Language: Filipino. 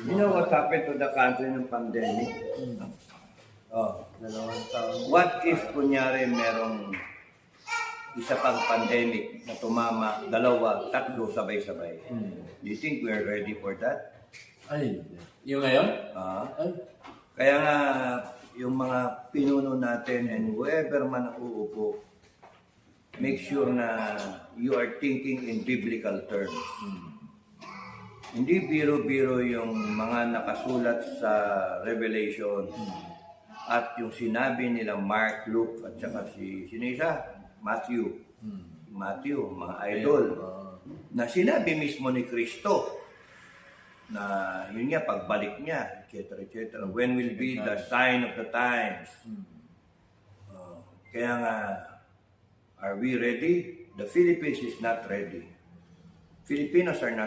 You know what happened to the country ng pandemic? Oh. 2 taon. What if kunyari merong isa pang pandemic na tumama, 2, 3 sabay-sabay? Do you think we're ready for that? Ay, yung ngayon? Ay, Kaya nga, yung mga pinuno natin and whoever man ang uupo, make sure na you are thinking in biblical terms. Hindi biro-biro yung mga nakasulat sa Revelation at yung sinabi nila Mark, Luke, at saka sino isa? Matthew. Matthew, mga idol. Na sinabi mismo ni Kristo na yun nga, pagbalik niya, etc. When will be the sign of the times? Kaya nga, are we ready? The Philippines is not ready. Filipinos are not